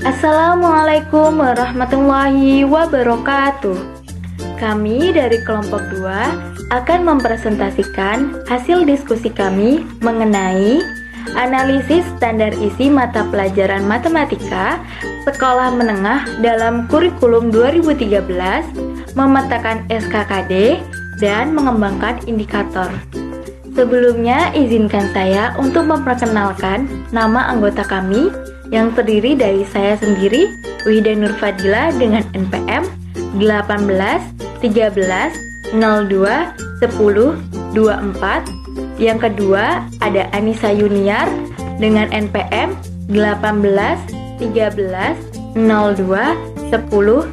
Assalamualaikum warahmatullahi wabarakatuh. Kami dari kelompok 2 akan mempresentasikan hasil diskusi kami mengenai analisis standar isi mata pelajaran matematika sekolah menengah dalam kurikulum 2013, memetakan SKKD, dan mengembangkan indikator. Sebelumnya, izinkan saya untuk memperkenalkan nama anggota kami yang terdiri dari saya sendiri, Wihda Nur Fadila dengan NPM 18 13 02 10 24. Yang kedua ada Anissa Yuniar dengan NPM 18 13 02 10 06.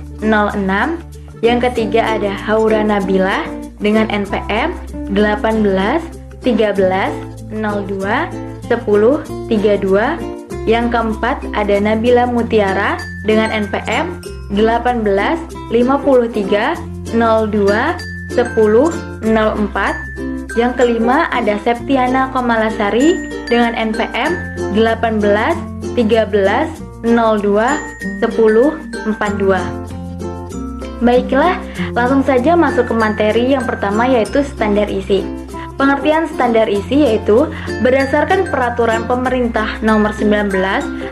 Yang ketiga ada Haura Nabila dengan NPM 18 13 02 10 32. Yang keempat ada Nabila Mutiara dengan NPM 18 53 02 10 04. Yang kelima ada Septiana Komalasari dengan NPM 18 13 02 10 42. Baiklah, langsung saja masuk ke materi yang pertama, yaitu standar isi. Pengertian standar isi yaitu berdasarkan peraturan pemerintah nomor 19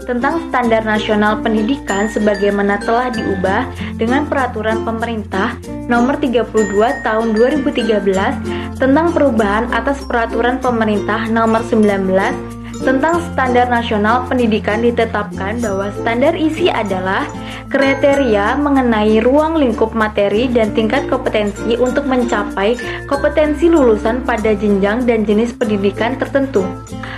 tentang standar nasional pendidikan sebagaimana telah diubah dengan peraturan pemerintah nomor 32 tahun 2013 tentang perubahan atas peraturan pemerintah nomor 19 tentang standar nasional pendidikan. Ditetapkan bahwa standar isi adalah kriteria mengenai ruang lingkup materi dan tingkat kompetensi untuk mencapai kompetensi lulusan pada jenjang dan jenis pendidikan tertentu.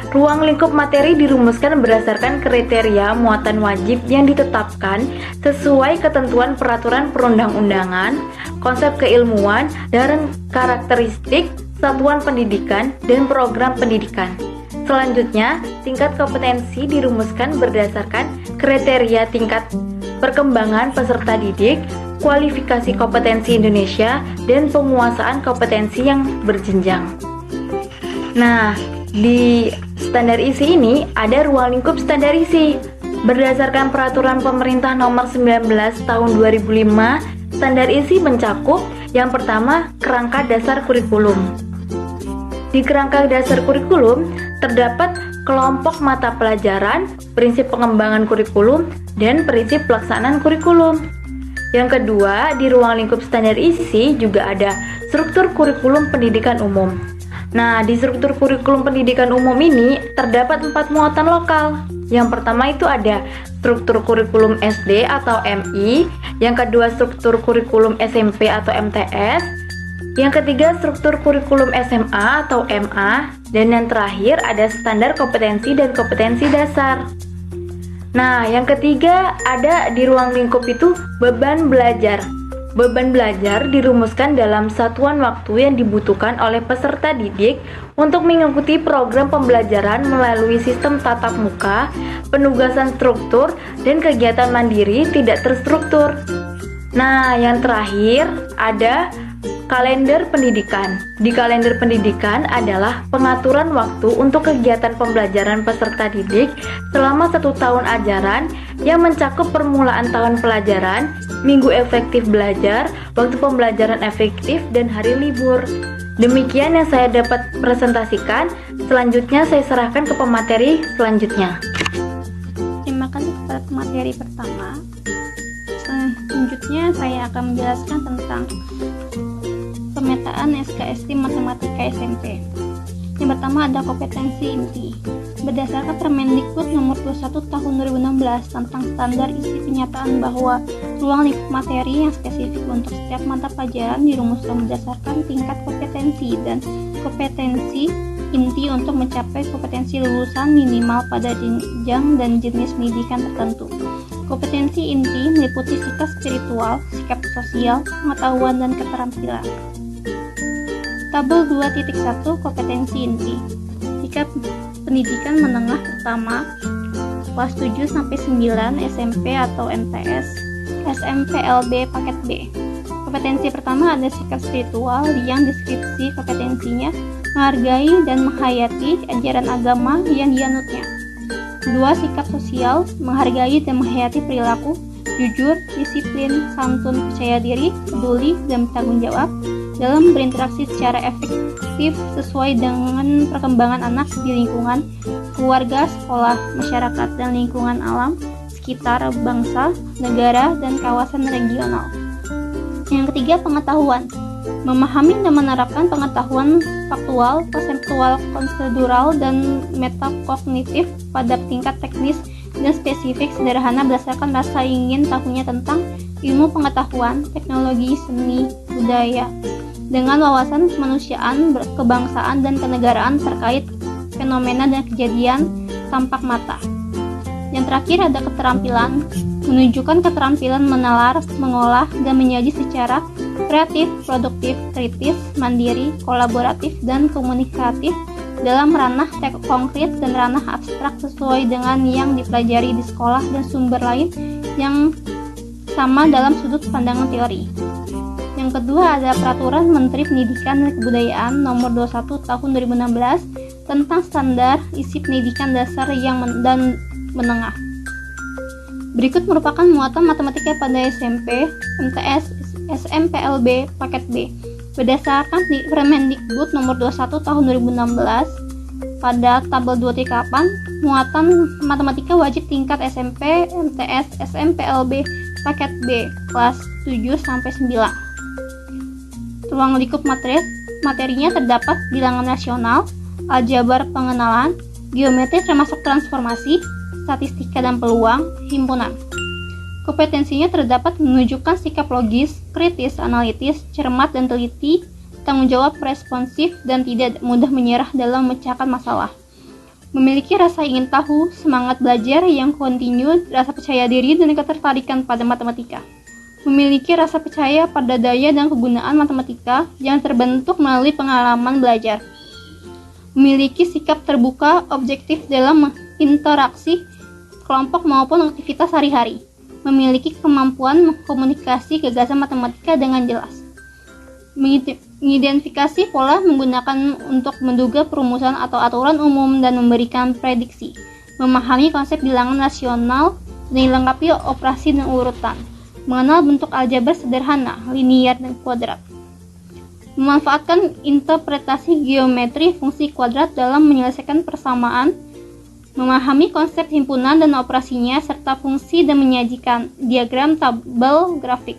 Ruang lingkup materi dirumuskan berdasarkan kriteria muatan wajib yang ditetapkan sesuai ketentuan peraturan perundang-undangan, konsep keilmuan, dan karakteristik satuan pendidikan dan program pendidikan. Selanjutnya, tingkat kompetensi dirumuskan berdasarkan kriteria tingkat perkembangan peserta didik, kualifikasi kompetensi Indonesia, dan penguasaan kompetensi yang berjenjang. Nah, di standar isi ini ada ruang lingkup standar isi. Berdasarkan peraturan pemerintah nomor 19 tahun 2005, standar isi mencakup yang pertama, kerangka dasar kurikulum. Di kerangka dasar kurikulum terdapat kelompok mata pelajaran, prinsip pengembangan kurikulum, dan prinsip pelaksanaan kurikulum. Yang kedua, di ruang lingkup standar isi juga ada struktur kurikulum pendidikan umum. Nah, di struktur kurikulum pendidikan umum ini terdapat 4 muatan lokal. Yang pertama itu ada struktur kurikulum SD atau MI, yang kedua struktur kurikulum SMP atau MTS, yang ketiga struktur kurikulum SMA atau MA, dan yang terakhir ada standar kompetensi dan kompetensi dasar. Nah, yang ketiga ada di ruang lingkup itu beban belajar. Beban belajar dirumuskan dalam satuan waktu yang dibutuhkan oleh peserta didik untuk mengikuti program pembelajaran melalui sistem tatap muka, penugasan struktur, dan kegiatan mandiri tidak terstruktur. Nah, yang terakhir ada kalender pendidikan. Di kalender pendidikan adalah pengaturan waktu untuk kegiatan pembelajaran peserta didik selama 1 tahun ajaran yang mencakup permulaan tahun pelajaran, minggu efektif belajar, waktu pembelajaran efektif, dan hari libur. Demikian yang saya dapat presentasikan. Selanjutnya saya serahkan ke pemateri selanjutnya. Terima kasih kepada pemateri pertama. Selanjutnya saya akan menjelaskan tentang pemetaan SKSD Matematika SMP. Yang pertama ada kompetensi inti. Berdasarkan Permendikbud nomor 21 tahun 2016 tentang standar isi penyataan bahwa ruang lingkup materi yang spesifik untuk setiap mata pelajaran dirumuskan berdasarkan tingkat kompetensi dan kompetensi inti untuk mencapai kompetensi lulusan minimal pada jenjang dan jenis pendidikan tertentu. Kompetensi inti meliputi sikap spiritual, sikap sosial, pengetahuan, dan keterampilan. Tabel 2.1 kompetensi inti. Sikap pendidikan menengah pertama kelas 7 sampai 9 SMP atau MTS, SMPLB paket B. Kompetensi pertama ada sikap spiritual yang deskripsi kompetensinya menghargai dan menghayati ajaran agama yang dianutnya. 2. Sikap sosial, menghargai dan menghayati perilaku, jujur, disiplin, santun, percaya diri, peduli, dan bertanggung jawab dalam berinteraksi secara efektif sesuai dengan perkembangan anak di lingkungan, keluarga, sekolah, masyarakat, dan lingkungan alam, sekitar, bangsa, negara, dan kawasan regional. Yang ketiga, pengetahuan. Memahami dan menerapkan pengetahuan faktual, konseptual, prosedural, dan metakognitif pada tingkat teknis dan spesifik sederhana berdasarkan rasa ingin tahunya tentang ilmu pengetahuan, teknologi, seni, budaya, dengan wawasan kemanusiaan, kebangsaan, dan kenegaraan terkait fenomena dan kejadian tampak mata. Yang terakhir ada keterampilan, menunjukkan keterampilan menalar, mengolah, dan menyaji secara kreatif, produktif, kritis, mandiri, kolaboratif, dan komunikatif dalam ranah konkret dan ranah abstrak sesuai dengan yang dipelajari di sekolah dan sumber lain yang sama dalam sudut pandangan teori. Yang kedua ada Peraturan Menteri Pendidikan dan Kebudayaan Nomor 21 Tahun 2016 tentang standar isi pendidikan dasar dan menengah. Berikut merupakan muatan matematika pada SMP, MTS, SMPLB, paket B. Berdasarkan di Permendikbud Nomor 21 Tahun 2016 pada tabel 238, muatan matematika wajib tingkat SMP, MTS, SMPLB, paket B, kelas 7 sampai 9. Ruang lingkup materinya terdapat bilangan nasional, aljabar pengenalan, geometri termasuk transformasi, statistika dan peluang, himpunan. Kompetensinya terdapat menunjukkan sikap logis, kritis, analitis, cermat dan teliti, tanggung jawab responsif, dan tidak mudah menyerah dalam memecahkan masalah. Memiliki rasa ingin tahu, semangat belajar yang kontinu, rasa percaya diri, dan ketertarikan pada matematika. Memiliki rasa percaya pada daya dan kegunaan matematika yang terbentuk melalui pengalaman belajar. Memiliki sikap terbuka, objektif dalam interaksi kelompok maupun aktivitas sehari-hari. Memiliki kemampuan mengkomunikasi gagasan matematika dengan jelas. Mengidentifikasi pola menggunakan untuk menduga perumusan atau aturan umum dan memberikan prediksi. Memahami konsep bilangan nasional dan dilengkapi operasi dan urutan. Mengenal bentuk aljabar sederhana, linier, dan kuadrat. Memanfaatkan interpretasi geometri fungsi kuadrat dalam menyelesaikan persamaan. Memahami konsep himpunan dan operasinya serta fungsi dan menyajikan diagram tabel grafik.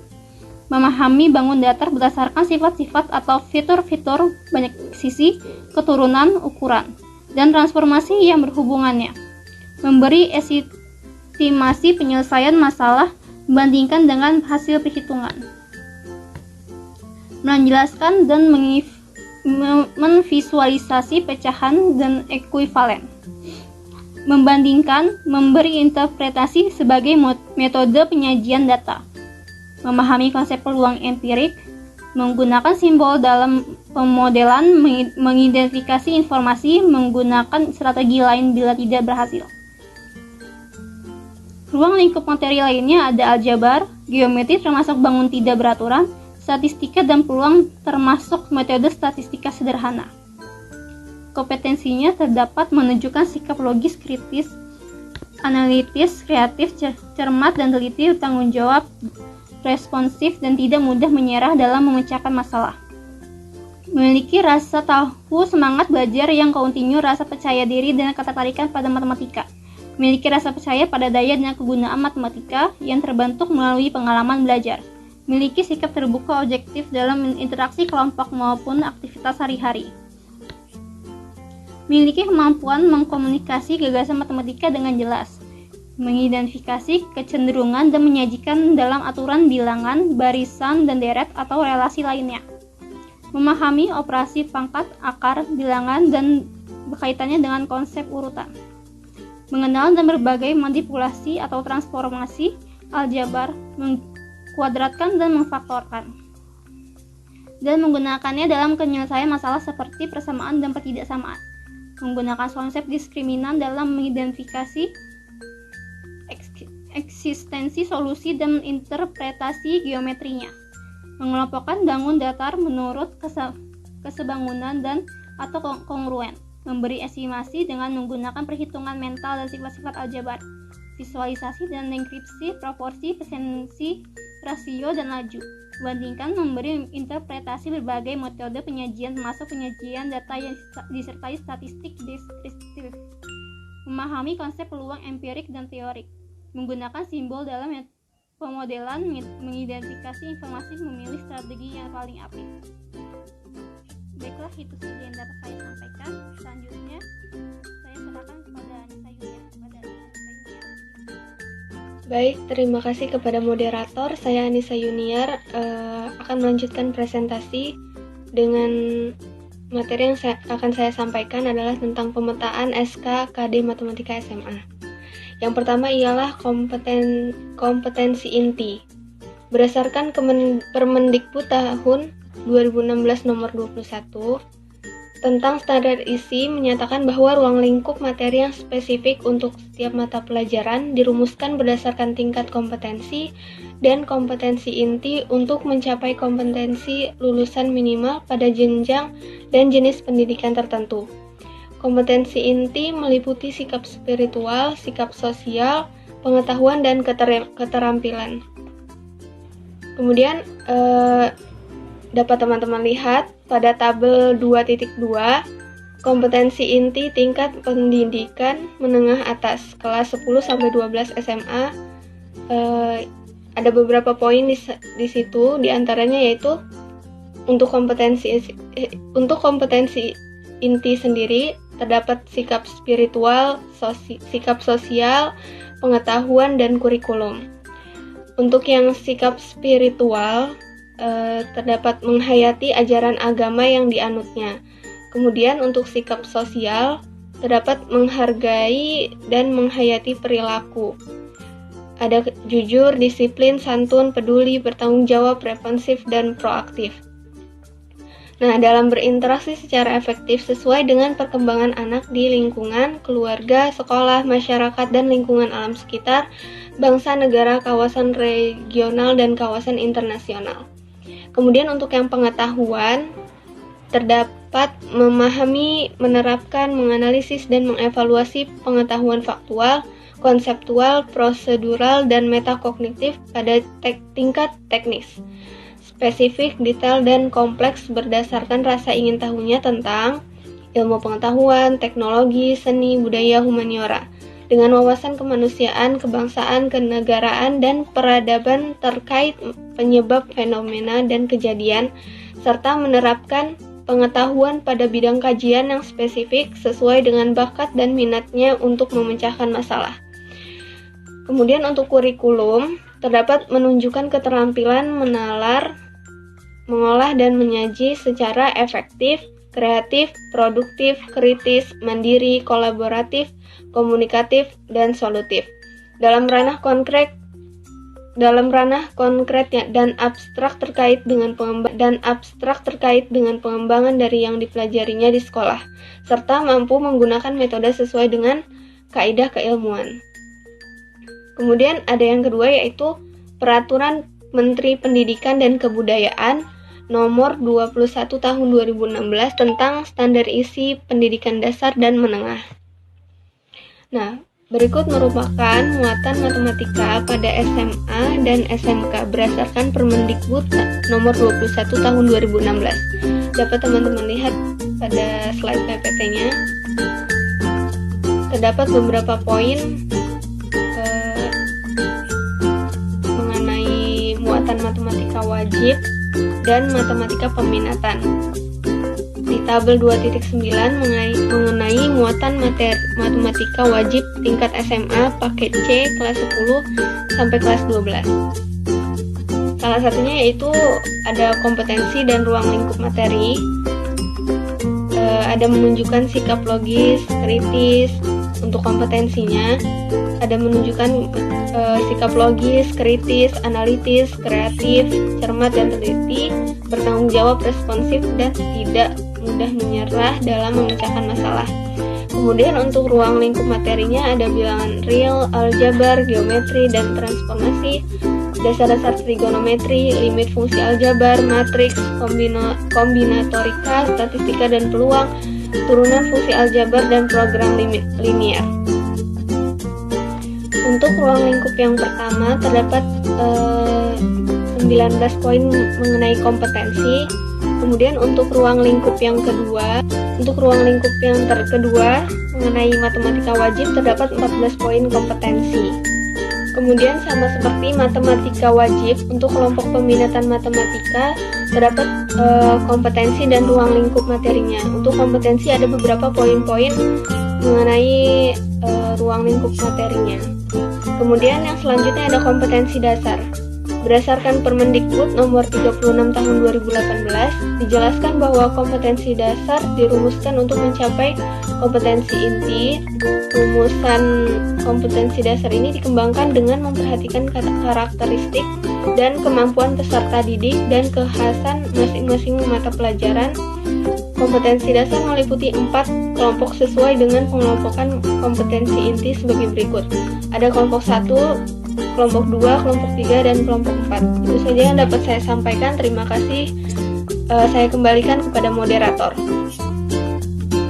Memahami bangun datar berdasarkan sifat-sifat atau fitur-fitur banyak sisi, keturunan, ukuran, dan transformasi yang berhubungannya. Memberi estimasi penyelesaian masalah membandingkan dengan hasil perhitungan. Menjelaskan dan menvisualisasi pecahan dan ekuivalen. Membandingkan, memberi interpretasi sebagai metode penyajian data. Memahami konsep peluang empirik, menggunakan simbol dalam pemodelan, mengidentifikasi informasi, menggunakan strategi lain bila tidak berhasil. Ruang lingkup materi lainnya ada aljabar, geometri termasuk bangun tidak beraturan, statistika dan peluang termasuk metode statistika sederhana. Kompetensinya terdapat menunjukkan sikap logis, kritis, analitis, kreatif, cermat dan teliti, bertanggung jawab, responsif, dan tidak mudah menyerah dalam memecahkan masalah. Memiliki rasa tahu, semangat belajar yang kontinu, rasa percaya diri, dan ketertarikan pada matematika. Memiliki rasa percaya pada daya dan kegunaan matematika yang terbentuk melalui pengalaman belajar. Memiliki sikap terbuka objektif dalam interaksi kelompok maupun aktivitas sehari-hari. Memiliki kemampuan mengkomunikasi gagasan matematika dengan jelas. Mengidentifikasi kecenderungan dan menyajikan dalam aturan bilangan, barisan, dan deret atau relasi lainnya. Memahami operasi pangkat, akar, bilangan, dan berkaitannya dengan konsep urutan. Mengenal dan berbagai manipulasi atau transformasi aljabar, mengkuadratkan dan memfaktorkan. Dan menggunakannya dalam penyelesaian masalah seperti persamaan dan ketidaksamaan. Menggunakan konsep diskriminan dalam mengidentifikasi eksistensi solusi dan interpretasi geometrinya. Mengelompokkan bangun datar menurut kesebangunan dan atau kongruen. memberi estimasi dengan menggunakan perhitungan mental dan sifat-sifat aljabar, visualisasi dan deskripsi, proporsi, presensi, rasio, dan laju. Bandingkan memberi interpretasi berbagai metode penyajian termasuk penyajian data yang disertai statistik deskriptif. Memahami konsep peluang empirik dan teorik. Menggunakan simbol dalam pemodelan, mengidentifikasi informasi, memilih strategi yang paling apik. Baiklah, itu saja yang dapat saya sampaikan. Selanjutnya, saya serahkan kepada Anissa Yunia. Baik, terima kasih kepada moderator. Saya Anissa Yuniar akan melanjutkan presentasi dengan materi yang akan saya sampaikan adalah tentang pemetaan SK KD Matematika SMA. Yang pertama ialah kompetensi inti. Berdasarkan Permendikbud tahun 2016 nomor 21 tentang standar isi menyatakan bahwa ruang lingkup materi yang spesifik untuk setiap mata pelajaran dirumuskan berdasarkan tingkat kompetensi dan kompetensi inti untuk mencapai kompetensi lulusan minimal pada jenjang dan jenis pendidikan tertentu. Kompetensi inti meliputi sikap spiritual, sikap sosial, pengetahuan, dan keterampilan. Kemudian dapat teman-teman lihat pada tabel 2.2 kompetensi inti tingkat pendidikan menengah atas kelas 10-12 SMA. Ada beberapa poin di situ, diantaranya yaitu untuk kompetensi inti sendiri terdapat sikap spiritual, sikap sosial, pengetahuan, dan kurikulum. Untuk yang sikap spiritual terdapat menghayati ajaran agama yang dianutnya. Kemudian untuk sikap sosial terdapat menghargai dan menghayati perilaku. Ada jujur, disiplin, santun, peduli, bertanggung jawab, responsif, dan proaktif. Nah, dalam berinteraksi secara efektif sesuai dengan perkembangan anak di lingkungan, keluarga, sekolah, masyarakat, dan lingkungan alam sekitar, bangsa, negara, kawasan regional, dan kawasan internasional. Kemudian untuk yang pengetahuan, terdapat memahami, menerapkan, menganalisis, dan mengevaluasi pengetahuan faktual, konseptual, prosedural, dan metakognitif pada tingkat teknis, spesifik, detail, dan kompleks berdasarkan rasa ingin tahunya tentang ilmu pengetahuan, teknologi, seni, budaya, humaniora, dengan wawasan kemanusiaan, kebangsaan, kenegaraan, dan peradaban terkait penyebab fenomena dan kejadian, serta menerapkan pengetahuan pada bidang kajian yang spesifik sesuai dengan bakat dan minatnya untuk memecahkan masalah. Kemudian untuk kurikulum, terdapat menunjukkan keterampilan menalar, mengolah, dan menyaji secara efektif, kreatif, produktif, kritis, mandiri, kolaboratif, komunikatif, dan solutif. Dalam ranah konkret dan abstrak terkait dengan pengembangan dari yang dipelajarinya di sekolah, serta mampu menggunakan metode sesuai dengan kaidah keilmuan. Kemudian ada yang kedua yaitu Peraturan Menteri Pendidikan dan Kebudayaan nomor 21 tahun 2016 tentang standar isi pendidikan dasar dan menengah. Nah, berikut merupakan muatan matematika pada SMA dan SMK berdasarkan Permendikbud nomor 21 tahun 2016. Dapat teman-teman lihat pada slide PPT-nya. Terdapat beberapa poin mengenai muatan matematika wajib dan matematika peminatan. Di tabel 2.9 mengenai muatan matematika wajib tingkat SMA paket C kelas 10 sampai kelas 12. Salah satunya yaitu ada kompetensi dan ruang lingkup materi. Ada menunjukkan sikap logis, kritis untuk kompetensinya. Ada menunjukkan sikap logis, kritis, analitis, kreatif, cermat, dan teliti, bertanggung jawab, responsif, dan tidak mudah menyerah dalam memecahkan masalah. Kemudian untuk ruang lingkup materinya ada bilangan real, aljabar, geometri, dan transformasi, dasar-dasar trigonometri, limit fungsi aljabar, matriks, kombinatorika, statistika dan peluang, turunan fungsi aljabar dan program linier. Untuk ruang lingkup yang pertama terdapat 19 poin mengenai kompetensi. Kemudian untuk ruang lingkup yang kedua, mengenai matematika wajib terdapat 14 poin kompetensi. Kemudian sama seperti matematika wajib, untuk kelompok peminatan matematika terdapat kompetensi dan ruang lingkup materinya. Untuk kompetensi ada beberapa poin-poin mengenai ruang lingkup materinya. Kemudian yang selanjutnya ada kompetensi dasar. Berdasarkan Permendikbud nomor 36 tahun 2018, dijelaskan bahwa kompetensi dasar dirumuskan untuk mencapai kompetensi inti. Rumusan kompetensi dasar ini dikembangkan dengan memperhatikan karakteristik dan kemampuan peserta didik dan kekhasan masing-masing mata pelajaran. Kompetensi dasar meliputi 4 kelompok sesuai dengan pengelompokan kompetensi inti sebagai berikut. Ada kelompok 1, kelompok 2, kelompok 3, dan kelompok 4. Itu saja yang dapat saya sampaikan. Terima kasih. Saya kembalikan kepada moderator.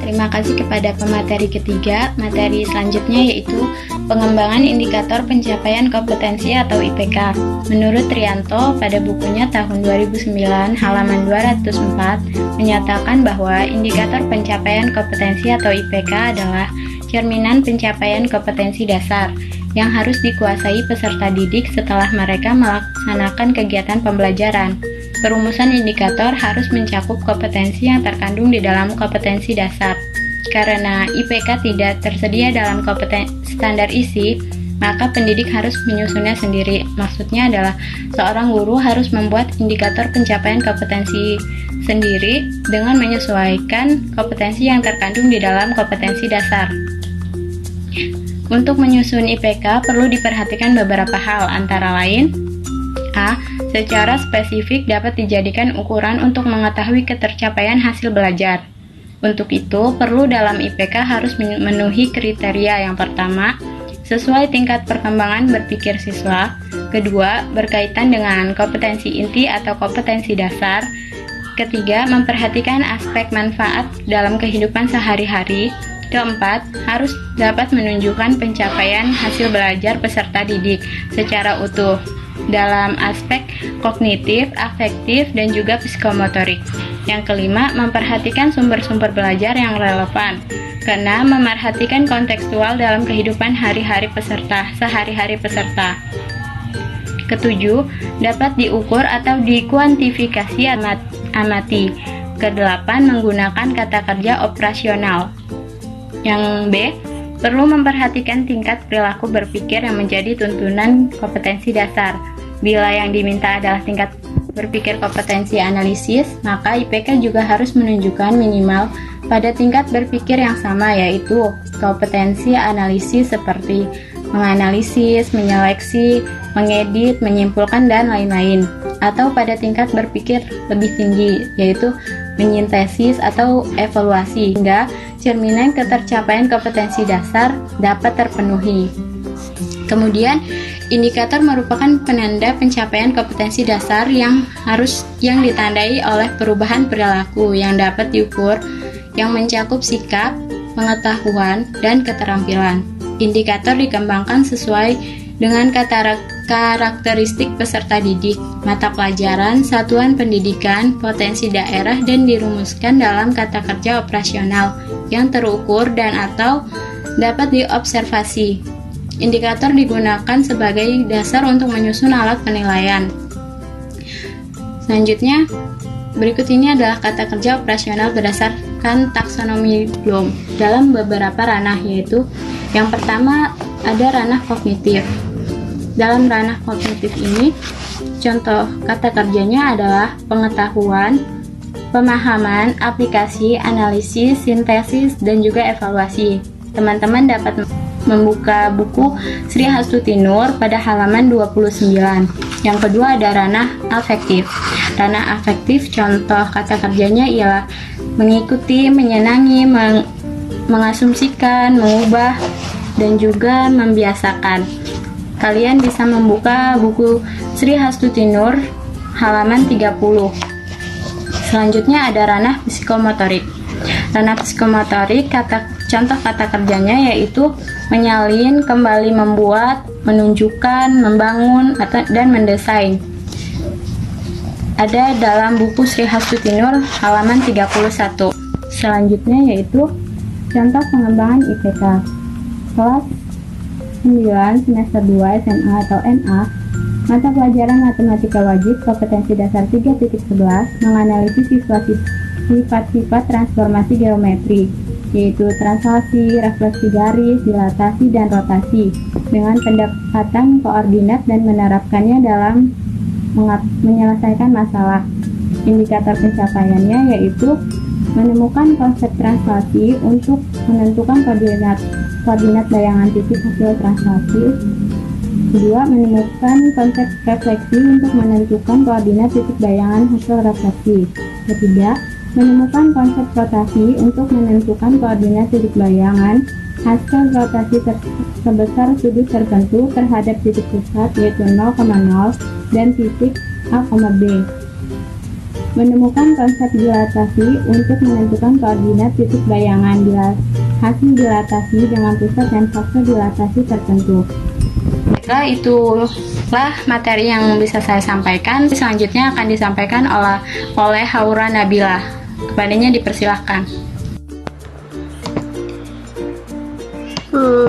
Terima kasih kepada pemateri ketiga. Materi selanjutnya yaitu pengembangan indikator pencapaian kompetensi atau IPK. Menurut Trianto, pada bukunya tahun 2009 halaman 204 menyatakan bahwa indikator pencapaian kompetensi atau IPK adalah cerminan pencapaian kompetensi dasar yang harus dikuasai peserta didik setelah mereka melaksanakan kegiatan pembelajaran. Perumusan indikator harus mencakup kompetensi yang terkandung di dalam kompetensi dasar. Karena IPK tidak tersedia dalam standar isi, maka pendidik harus menyusunnya sendiri. Maksudnya adalah seorang guru harus membuat indikator pencapaian kompetensi sendiri dengan menyesuaikan kompetensi yang terkandung di dalam kompetensi dasar. Untuk menyusun IPK perlu diperhatikan beberapa hal, antara lain: A. Secara spesifik dapat dijadikan ukuran untuk mengetahui ketercapaian hasil belajar. Untuk itu, perlu dalam IPK harus memenuhi kriteria. Yang pertama, sesuai tingkat perkembangan berpikir siswa. Kedua, berkaitan dengan kompetensi inti atau kompetensi dasar. Ketiga, memperhatikan aspek manfaat dalam kehidupan sehari-hari. Keempat, harus dapat menunjukkan pencapaian hasil belajar peserta didik secara utuh dalam aspek kognitif, afektif, dan juga psikomotorik. Yang kelima, memperhatikan sumber-sumber belajar yang relevan. Keenam, memerhatikan kontekstual dalam kehidupan sehari-hari peserta. Ketujuh, dapat diukur atau dikuantifikasi amati. Kedelapan, menggunakan kata kerja operasional. Yang B, perlu memperhatikan tingkat perilaku berpikir yang menjadi tuntunan kompetensi dasar. Bila yang diminta adalah tingkat berpikir kompetensi analisis, maka IPK juga harus menunjukkan minimal pada tingkat berpikir yang sama, yaitu kompetensi analisis seperti menganalisis, menyeleksi, mengedit, menyimpulkan, dan lain-lain. Atau pada tingkat berpikir lebih tinggi, yaitu menyintesis atau evaluasi, hingga cerminan ketercapaian kompetensi dasar dapat terpenuhi. Kemudian, indikator merupakan penanda pencapaian kompetensi dasar yang ditandai oleh perubahan perilaku yang dapat diukur, yang mencakup sikap, pengetahuan, dan keterampilan. Indikator dikembangkan sesuai dengan karakteristik peserta didik, mata pelajaran, satuan pendidikan, potensi daerah, dan dirumuskan dalam kata kerja operasional yang terukur dan atau dapat diobservasi. Indikator digunakan sebagai dasar untuk menyusun alat penilaian. Selanjutnya, berikut ini adalah kata kerja operasional berdasarkan taksonomi Bloom dalam beberapa ranah, yaitu yang pertama ada ranah kognitif. Dalam ranah kognitif ini, contoh kata kerjanya adalah pengetahuan, pemahaman, aplikasi, analisis, sintesis, dan juga evaluasi. Teman-teman dapat membuka buku Sri Hastuti Nur pada halaman 29. Yang kedua ada ranah afektif. Ranah afektif, contoh kata kerjanya ialah mengikuti, menyenangi, mengasumsikan, mengubah, dan juga membiasakan. Kalian bisa membuka buku Sri Hastuti Nur halaman 30. Selanjutnya ada ranah psikomotorik. Ranah psikomotorik, contoh kata kerjanya yaitu menyalin, kembali membuat, menunjukkan, membangun, dan mendesain. Ada dalam buku Sri Hastutinur halaman 31. Selanjutnya yaitu contoh pengembangan IPK. Kelas 9 semester 2 SMA atau NA, mata pelajaran matematika wajib kompetensi dasar 3.11 menganalisis sifat-sifat transformasi geometri, yaitu translasi, refleksi garis, dilatasi, dan rotasi dengan pendekatan koordinat dan menerapkannya dalam menyelesaikan masalah. Indikator pencapaiannya yaitu menemukan konsep translasi untuk menentukan koordinat bayangan titik hasil translasi. Kedua, menemukan konsep refleksi untuk menentukan koordinat titik bayangan hasil refleksi. Ketiga, menemukan konsep rotasi untuk menentukan koordinat titik bayangan hasil rotasi sebesar sudut tertentu terhadap titik pusat yaitu 0,0 dan titik A, B. Menemukan konsep dilatasi untuk menentukan koordinat titik bayangan hasil dilatasi dengan pusat dan fase dilatasi tertentu. Baiklah, itulah materi yang bisa saya sampaikan. Selanjutnya akan disampaikan oleh Haura Nabilah. Kepadanya dipersilahkan.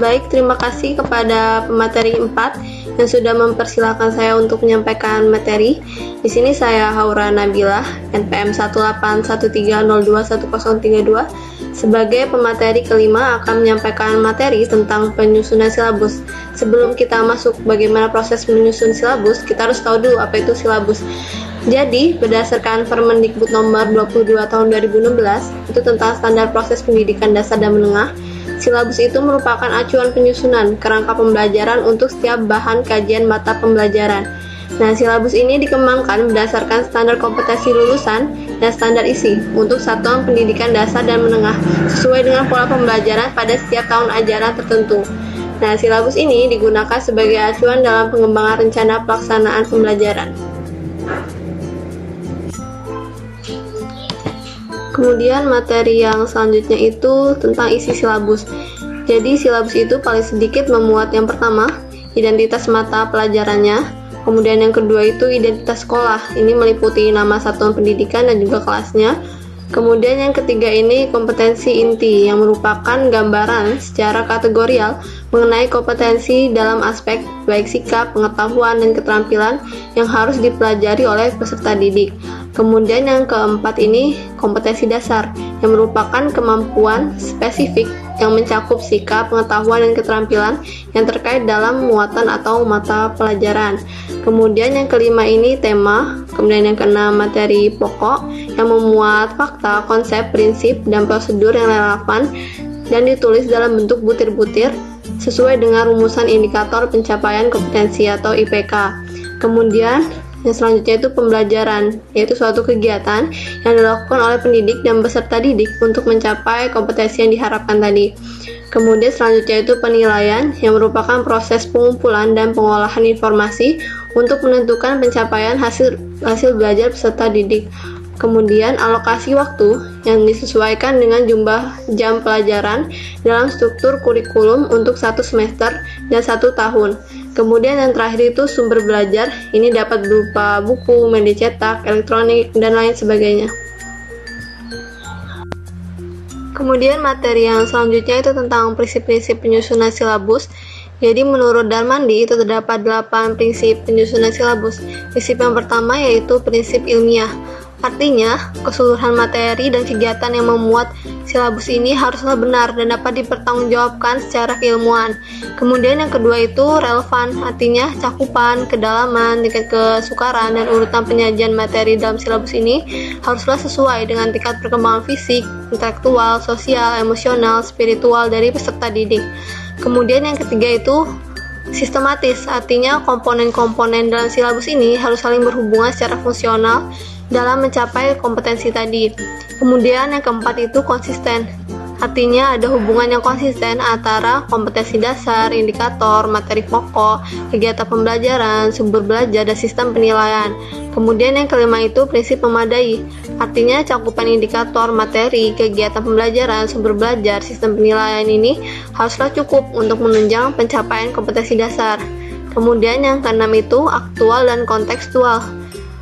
Baik, terima kasih kepada pemateri 4 yang sudah mempersilahkan saya untuk menyampaikan materi. Di sini saya Haura Nabilah, NPM 18130211032, sebagai pemateri kelima akan menyampaikan materi tentang penyusunan silabus. Sebelum kita masuk bagaimana proses menyusun silabus, kita harus tahu dulu apa itu silabus. Jadi, berdasarkan Permendikbud nomor 22 tahun 2016, itu tentang standar proses pendidikan dasar dan menengah, silabus itu merupakan acuan penyusunan kerangka pembelajaran untuk setiap bahan kajian mata pembelajaran. Nah, silabus ini dikembangkan berdasarkan standar kompetensi lulusan dan standar isi untuk satuan pendidikan dasar dan menengah sesuai dengan pola pembelajaran pada setiap tahun ajaran tertentu. Nah, silabus ini digunakan sebagai acuan dalam pengembangan rencana pelaksanaan pembelajaran. Kemudian materi yang selanjutnya itu tentang isi silabus. Jadi silabus itu paling sedikit memuat yang pertama, identitas mata pelajarannya. Kemudian yang kedua itu identitas sekolah. Ini meliputi nama satuan pendidikan dan juga kelasnya. Kemudian yang ketiga ini kompetensi inti yang merupakan gambaran secara kategorial mengenai kompetensi dalam aspek baik sikap, pengetahuan, dan keterampilan yang harus dipelajari oleh peserta didik. Kemudian yang keempat ini kompetensi dasar yang merupakan kemampuan spesifik yang mencakup sikap, pengetahuan, dan keterampilan yang terkait dalam muatan atau mata pelajaran. Kemudian yang kelima ini tema, kemudian yang keenam materi pokok yang memuat fakta, konsep, prinsip, dan prosedur yang relevan dan ditulis dalam bentuk butir-butir sesuai dengan rumusan indikator pencapaian kompetensi atau IPK. Kemudian yang selanjutnya itu pembelajaran, yaitu suatu kegiatan yang dilakukan oleh pendidik dan peserta didik untuk mencapai kompetensi yang diharapkan tadi. Kemudian selanjutnya itu penilaian, yang merupakan proses pengumpulan dan pengolahan informasi untuk menentukan pencapaian hasil belajar peserta didik. Kemudian alokasi waktu yang disesuaikan dengan jumlah jam pelajaran dalam struktur kurikulum untuk 1 semester dan 1 tahun. Kemudian yang terakhir itu sumber belajar, ini dapat berupa buku, media cetak, elektronik, dan lain sebagainya. Kemudian materi yang selanjutnya itu tentang prinsip-prinsip penyusunan silabus. Jadi menurut Darmandi itu terdapat 8 prinsip penyusunan silabus. Prinsip yang pertama yaitu prinsip ilmiah. Artinya, keseluruhan materi dan kegiatan yang memuat silabus ini haruslah benar dan dapat dipertanggungjawabkan secara keilmuan. Kemudian yang kedua itu relevan, artinya cakupan, kedalaman, tingkat kesukaran, dan urutan penyajian materi dalam silabus ini haruslah sesuai dengan tingkat perkembangan fisik, intelektual, sosial, emosional, spiritual dari peserta didik. Kemudian yang ketiga itu sistematis, artinya komponen-komponen dalam silabus ini harus saling berhubungan secara fungsional dalam mencapai kompetensi tadi. Kemudian yang keempat itu konsisten, Artinya ada hubungan yang konsisten antara kompetensi dasar, indikator, materi pokok, kegiatan pembelajaran, sumber belajar, dan sistem penilaian. Kemudian yang kelima itu prinsip memadai. Artinya cakupan indikator, materi, kegiatan pembelajaran, sumber belajar, sistem penilaian ini haruslah cukup untuk menunjang pencapaian kompetensi dasar. Kemudian yang keenam itu aktual dan kontekstual.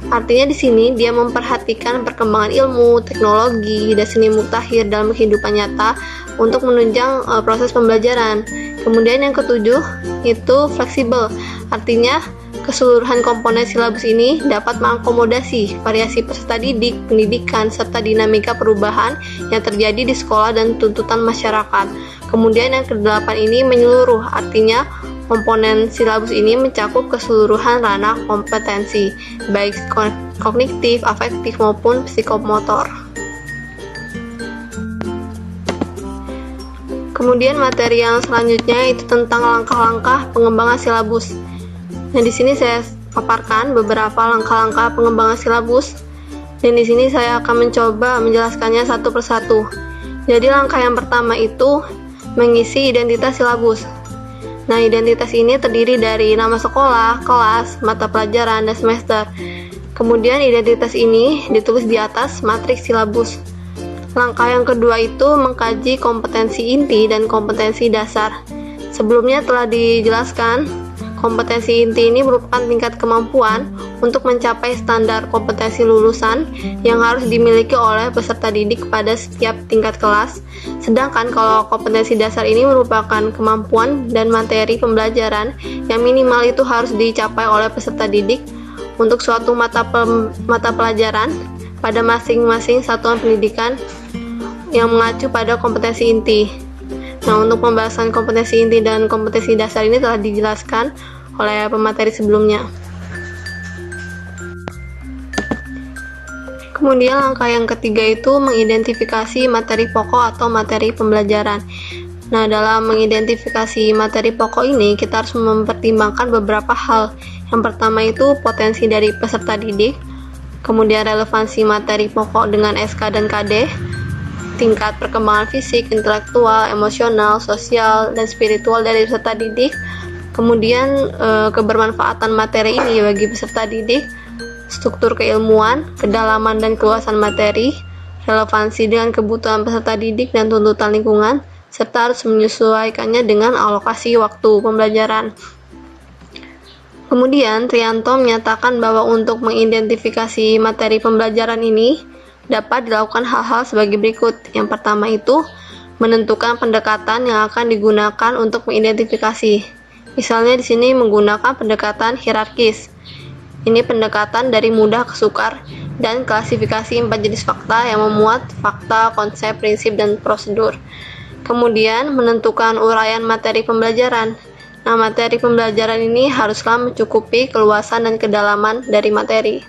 Artinya di sini dia memperhatikan perkembangan ilmu, teknologi, dan seni mutakhir dalam kehidupan nyata untuk menunjang proses pembelajaran. Kemudian yang ketujuh itu fleksibel. Artinya keseluruhan komponen silabus ini dapat mengakomodasi variasi peserta didik, pendidikan, serta dinamika perubahan yang terjadi di sekolah dan tuntutan masyarakat. Kemudian yang kedelapan ini menyeluruh. Artinya komponen silabus ini mencakup keseluruhan ranah kompetensi, baik kognitif, afektif, maupun psikomotor. Kemudian materi yang selanjutnya itu tentang langkah-langkah pengembangan silabus. Nah, di sini saya paparkan beberapa langkah-langkah pengembangan silabus, dan di sini saya akan mencoba menjelaskannya satu persatu. Jadi langkah yang pertama itu mengisi identitas silabus. Nah, identitas ini terdiri dari nama sekolah, kelas, mata pelajaran, dan semester. Kemudian identitas ini ditulis di atas matriks silabus. Langkah yang kedua itu mengkaji kompetensi inti dan kompetensi dasar. Sebelumnya telah dijelaskan, kompetensi inti ini merupakan tingkat kemampuan untuk mencapai standar kompetensi lulusan yang harus dimiliki oleh peserta didik pada setiap tingkat kelas. Sedangkan kalau kompetensi dasar ini merupakan kemampuan dan materi pembelajaran yang minimal itu harus dicapai oleh peserta didik untuk suatu mata pelajaran pada masing-masing satuan pendidikan yang mengacu pada kompetensi inti. Nah, untuk pembahasan kompetensi inti dan kompetensi dasar ini telah dijelaskan oleh pemateri sebelumnya. Kemudian langkah yang ketiga itu mengidentifikasi materi pokok atau materi pembelajaran. Nah, dalam mengidentifikasi materi pokok ini kita harus mempertimbangkan beberapa hal. Yang pertama itu potensi dari peserta didik, kemudian relevansi materi pokok dengan SK dan KD, tingkat perkembangan fisik, intelektual, emosional, sosial, dan spiritual dari peserta didik, kemudian kebermanfaatan materi ini bagi peserta didik, struktur keilmuan, kedalaman dan keluasan materi, relevansi dengan kebutuhan peserta didik dan tuntutan lingkungan, serta harus menyesuaikannya dengan alokasi waktu pembelajaran. Kemudian, Trianto menyatakan bahwa untuk mengidentifikasi materi pembelajaran ini dapat dilakukan hal-hal sebagai berikut. Yang pertama itu menentukan pendekatan yang akan digunakan untuk mengidentifikasi. Misalnya di sini menggunakan pendekatan hierarkis. Ini pendekatan dari mudah ke sukar dan klasifikasi 4 jenis fakta yang memuat fakta, konsep, prinsip, dan prosedur. Kemudian menentukan uraian materi pembelajaran. Nah, materi pembelajaran ini haruslah mencukupi keluasan dan kedalaman dari materi.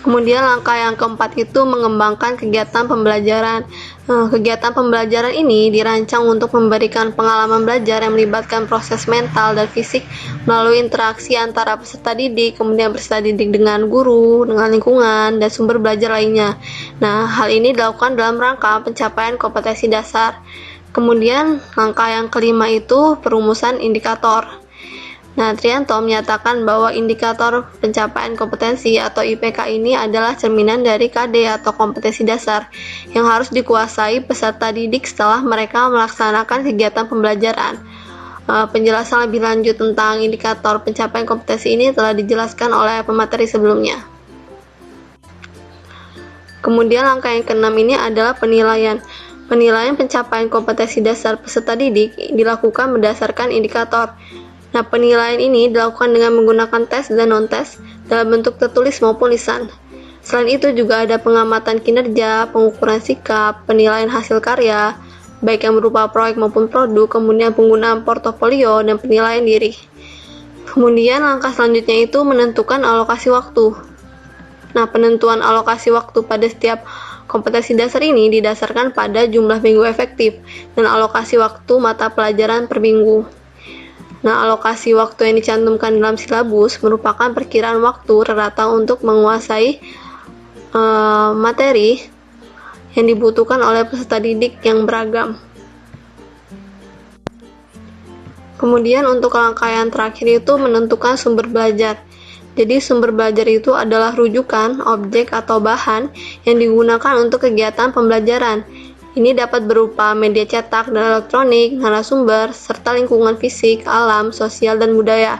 Kemudian langkah yang keempat itu mengembangkan kegiatan pembelajaran. Kegiatan pembelajaran ini dirancang untuk memberikan pengalaman belajar yang melibatkan proses mental dan fisik melalui interaksi antara peserta didik, kemudian peserta didik dengan guru, dengan lingkungan, dan sumber belajar lainnya. Nah, hal ini dilakukan dalam rangka pencapaian kompetensi dasar. Kemudian langkah yang kelima itu perumusan indikator. Nah, Trianto menyatakan bahwa indikator pencapaian kompetensi atau IPK ini adalah cerminan dari KD atau kompetensi dasar yang harus dikuasai peserta didik setelah mereka melaksanakan kegiatan pembelajaran. Penjelasan lebih lanjut tentang indikator pencapaian kompetensi ini telah dijelaskan oleh pemateri sebelumnya. Kemudian langkah yang keenam ini adalah penilaian. Penilaian pencapaian kompetensi dasar peserta didik dilakukan berdasarkan indikator. Nah, penilaian ini dilakukan dengan menggunakan tes dan non-tes dalam bentuk tertulis maupun lisan. Selain itu juga ada pengamatan kinerja, pengukuran sikap, penilaian hasil karya, baik yang berupa proyek maupun produk, kemudian penggunaan portofolio, dan penilaian diri. Kemudian langkah selanjutnya itu menentukan alokasi waktu. Nah, penentuan alokasi waktu pada setiap kompetensi dasar ini didasarkan pada jumlah minggu efektif dan alokasi waktu mata pelajaran per minggu. Nah, alokasi waktu yang dicantumkan dalam silabus merupakan perkiraan waktu rata untuk menguasai materi yang dibutuhkan oleh peserta didik yang beragam. Kemudian untuk langkah yang terakhir itu menentukan sumber belajar. Jadi sumber belajar itu adalah rujukan, objek atau bahan yang digunakan untuk kegiatan pembelajaran. Ini dapat berupa media cetak dan elektronik, narasumber, serta lingkungan fisik, alam, sosial, dan budaya.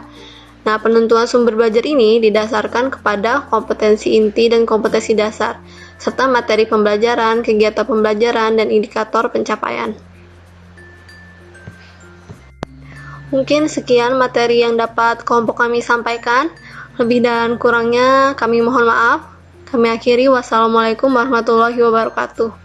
Nah, penentuan sumber belajar ini didasarkan kepada kompetensi inti dan kompetensi dasar, serta materi pembelajaran, kegiatan pembelajaran, dan indikator pencapaian. Mungkin sekian materi yang dapat kelompok kami sampaikan. Lebih dan kurangnya kami mohon maaf. Kami akhiri. Wassalamualaikum warahmatullahi wabarakatuh.